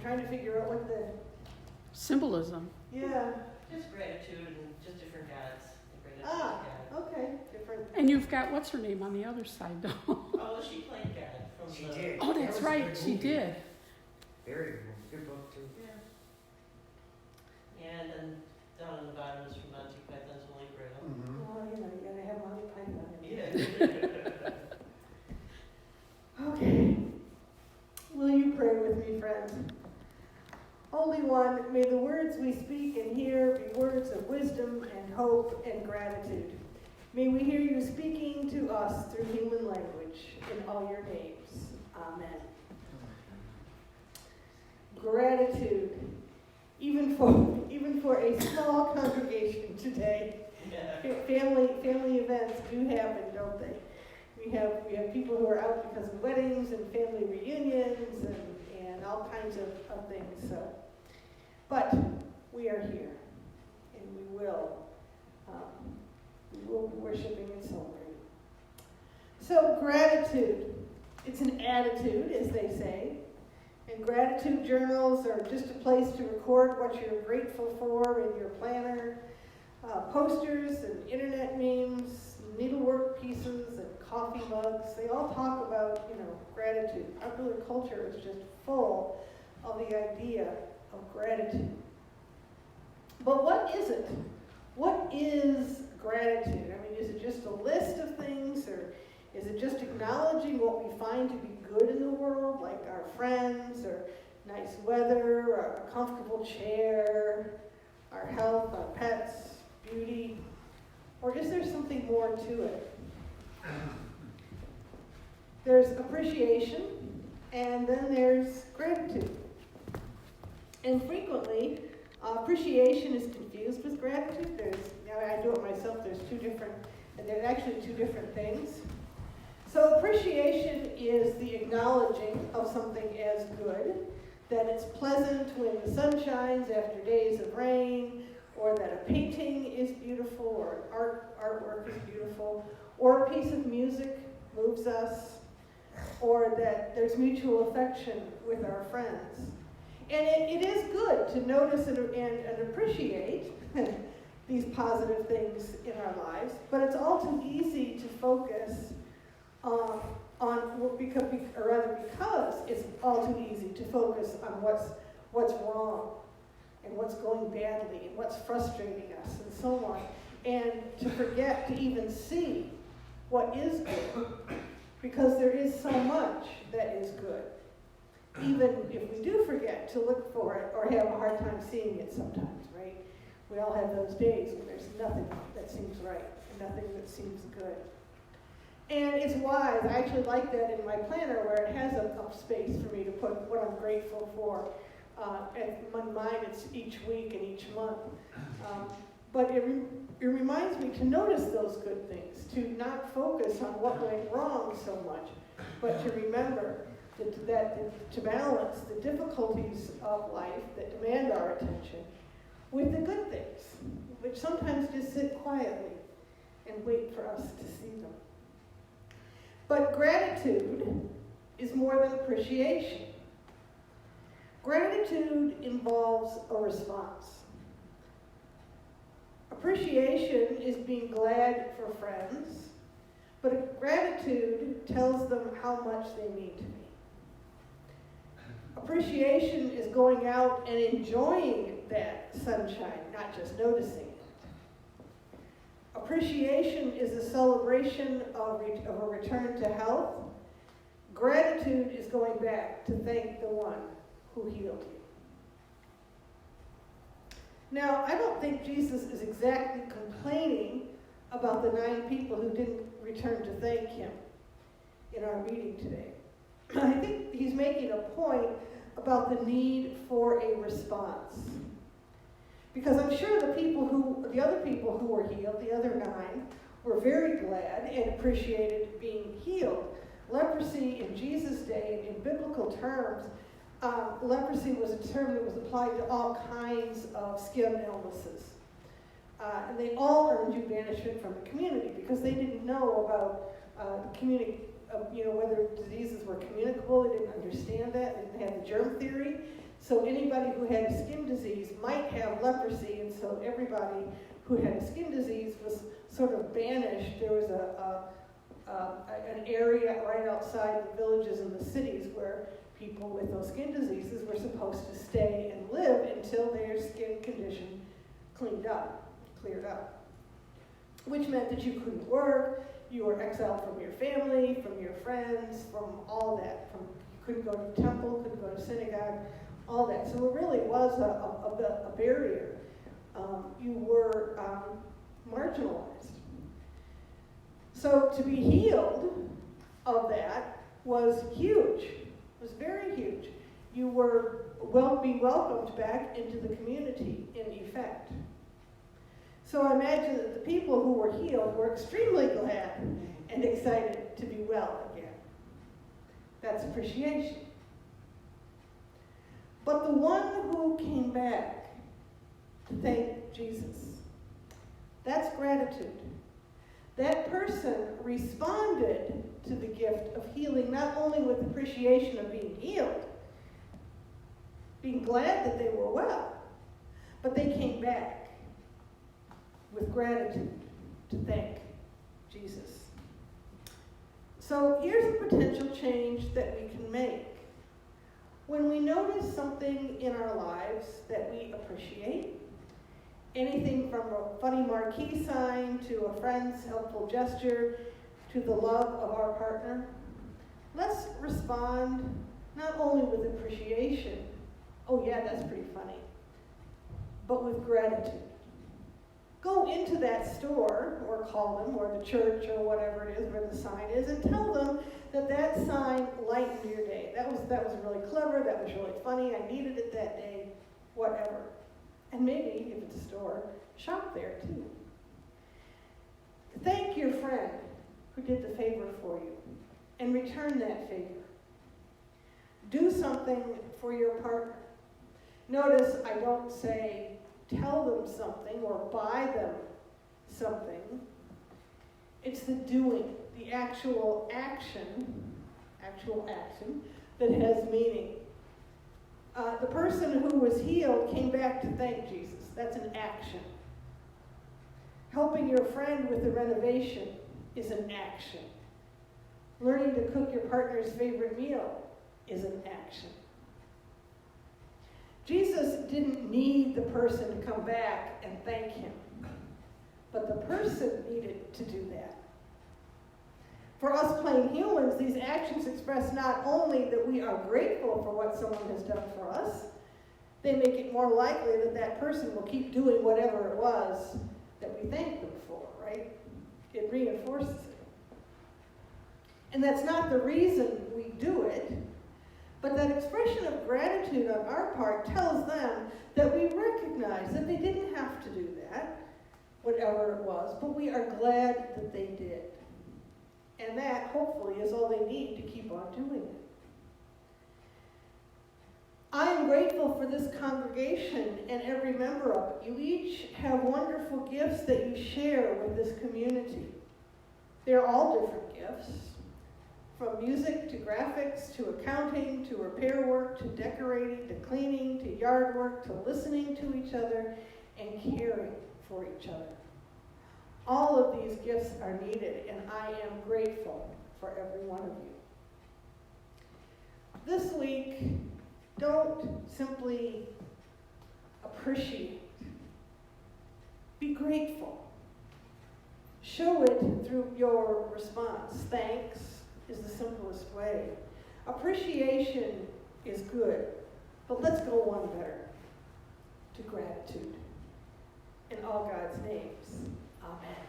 trying to figure out what the Symbolism. yeah. Just gratitude and just different gods. Gratitude Ah, to God. okay, different. And you've got, what's her name on the other side, though? Oh, she played God from She the... did. Oh, That that's was a right, good she movie. did. Very good. Good book, too. Yeah. Yeah, and then down in the bottom is from Monty Python's Holy Grail. Mm-hmm. Well, you know, you gotta have Monty Python in there. Yeah. Okay. Will you pray with me, friends? Holy One, may the words we speak and hear be words of wisdom and hope and gratitude. May we hear you speaking to us through human language in all your names. Amen. Gratitude, even for a small congregation today. Yeah. Family events do happen, don't they? We have people who are out because of weddings and family reunions and all kinds of things. So, but we are here, and we will be worshiping and celebrating. So gratitude, it's an attitude, as they say. And gratitude journals are just a place to record what you're grateful for in your planner. Posters and internet memes, needlework pieces and coffee mugs, they all talk about, gratitude. Popular culture is just full of the idea of gratitude. But what is it? What is gratitude? I mean, is it just a list of things, or is it just acknowledging what we find to be good in the world, like our friends, or nice weather, or a comfortable chair, our health, our pets, beauty? Or is there something more to it? There's appreciation, and then there's gratitude. And frequently, appreciation is confused with gratitude. I do it myself, there's actually two different things. So appreciation is the acknowledging of something as good, that it's pleasant when the sun shines after days of rain, or that a painting is beautiful, or artwork is beautiful, or a piece of music moves us, or that there's mutual affection with our friends. And it is good to notice and appreciate these positive things in our lives, but it's all too easy to focus because it's all too easy to focus on what's wrong and what's going badly and what's frustrating us and so on, and to forget to even see what is good, because there is so much that is good, even if we do forget to look for it or have a hard time seeing it sometimes, right? We all have those days when there's nothing that seems right and nothing that seems good. And it's wise. I actually like that in my planner, where it has enough space for me to put what I'm grateful for. And in mine, it's each week and each month. But it reminds me to notice those good things, to not focus on what went wrong so much, but to remember that to balance the difficulties of life that demand our attention with the good things, which sometimes just sit quietly and wait for us to see them. But gratitude is more than appreciation. Gratitude involves a response. Appreciation is being glad for friends, but gratitude tells them how much they mean to me. Appreciation is going out and enjoying that sunshine, not just noticing it. Appreciation is a celebration of a return to health. Gratitude is going back to thank the one who healed you. Now, I don't think Jesus is exactly complaining about the 9 people who didn't return to thank him in our reading today. I think he's making a point about the need for a response. Because I'm sure the other people who were healed, the other 9, were very glad and appreciated being healed. Leprosy in Jesus' day, in biblical terms, leprosy was a term that was applied to all kinds of skin illnesses. And they all earned you banishment from the community because they didn't know about whether diseases were communicable. They didn't understand that. They didn't have the germ theory. So anybody who had a skin disease might have leprosy, and so everybody who had a skin disease was sort of banished. There was an area right outside the villages and the cities where people with those skin diseases were supposed to stay and live until their skin condition cleared up, which meant that you couldn't work, you were exiled from your family, from your friends, from all that. You couldn't go to temple, couldn't go to synagogue, all that. So it really was a barrier. You were marginalized. So to be healed of that was huge. It was very huge. You were being welcomed back into the community in effect. So I imagine that the people who were healed were extremely glad and excited to be well again. That's appreciation. But the one who came back to thank Jesus, that's gratitude. That person responded to the gift of healing not only with appreciation of being healed, being glad that they were well, but they came back with gratitude to thank Jesus. So here's a potential change that we can make. When we notice something in our lives that we appreciate, anything from a funny marquee sign to a friend's helpful gesture to the love of our partner, let's respond not only with appreciation, oh yeah, that's pretty funny, but with gratitude. Go into that store, or call them, or the church, or whatever it is where the sign is, and tell them that that sign lightened your day. That was really clever, that was really funny, I needed it that day, whatever. And maybe, if it's a store, shop there too. Thank your friend who did the favor for you, and return that favor. Do something for your partner. Notice I don't say, tell them something or buy them something. It's the doing, the actual action that has meaning. The person who was healed came back to thank Jesus. That's an action. Helping your friend with the renovation is an action. Learning to cook your partner's favorite meal is an action. Jesus didn't need the person to come back and thank him, but the person needed to do that. For us plain humans, these actions express not only that we are grateful for what someone has done for us, they make it more likely that that person will keep doing whatever it was that we thanked them for, right? It reinforces it. And that's not the reason we do it, but that expression of gratitude on our part tells them that we recognize that they didn't have to do that, whatever it was, but we are glad that they did. And that, hopefully, is all they need to keep on doing it. I am grateful for this congregation and every member of it. You each have wonderful gifts that you share with this community. They're all different gifts. From music to graphics to accounting to repair work to decorating to cleaning to yard work to listening to each other and caring for each other. All of these gifts are needed, and I am grateful for every one of you. This week, don't simply appreciate. Be grateful. Show it through your response. Thanks is the simplest way. Appreciation is good, but let's go one better, to gratitude. In all God's names, amen.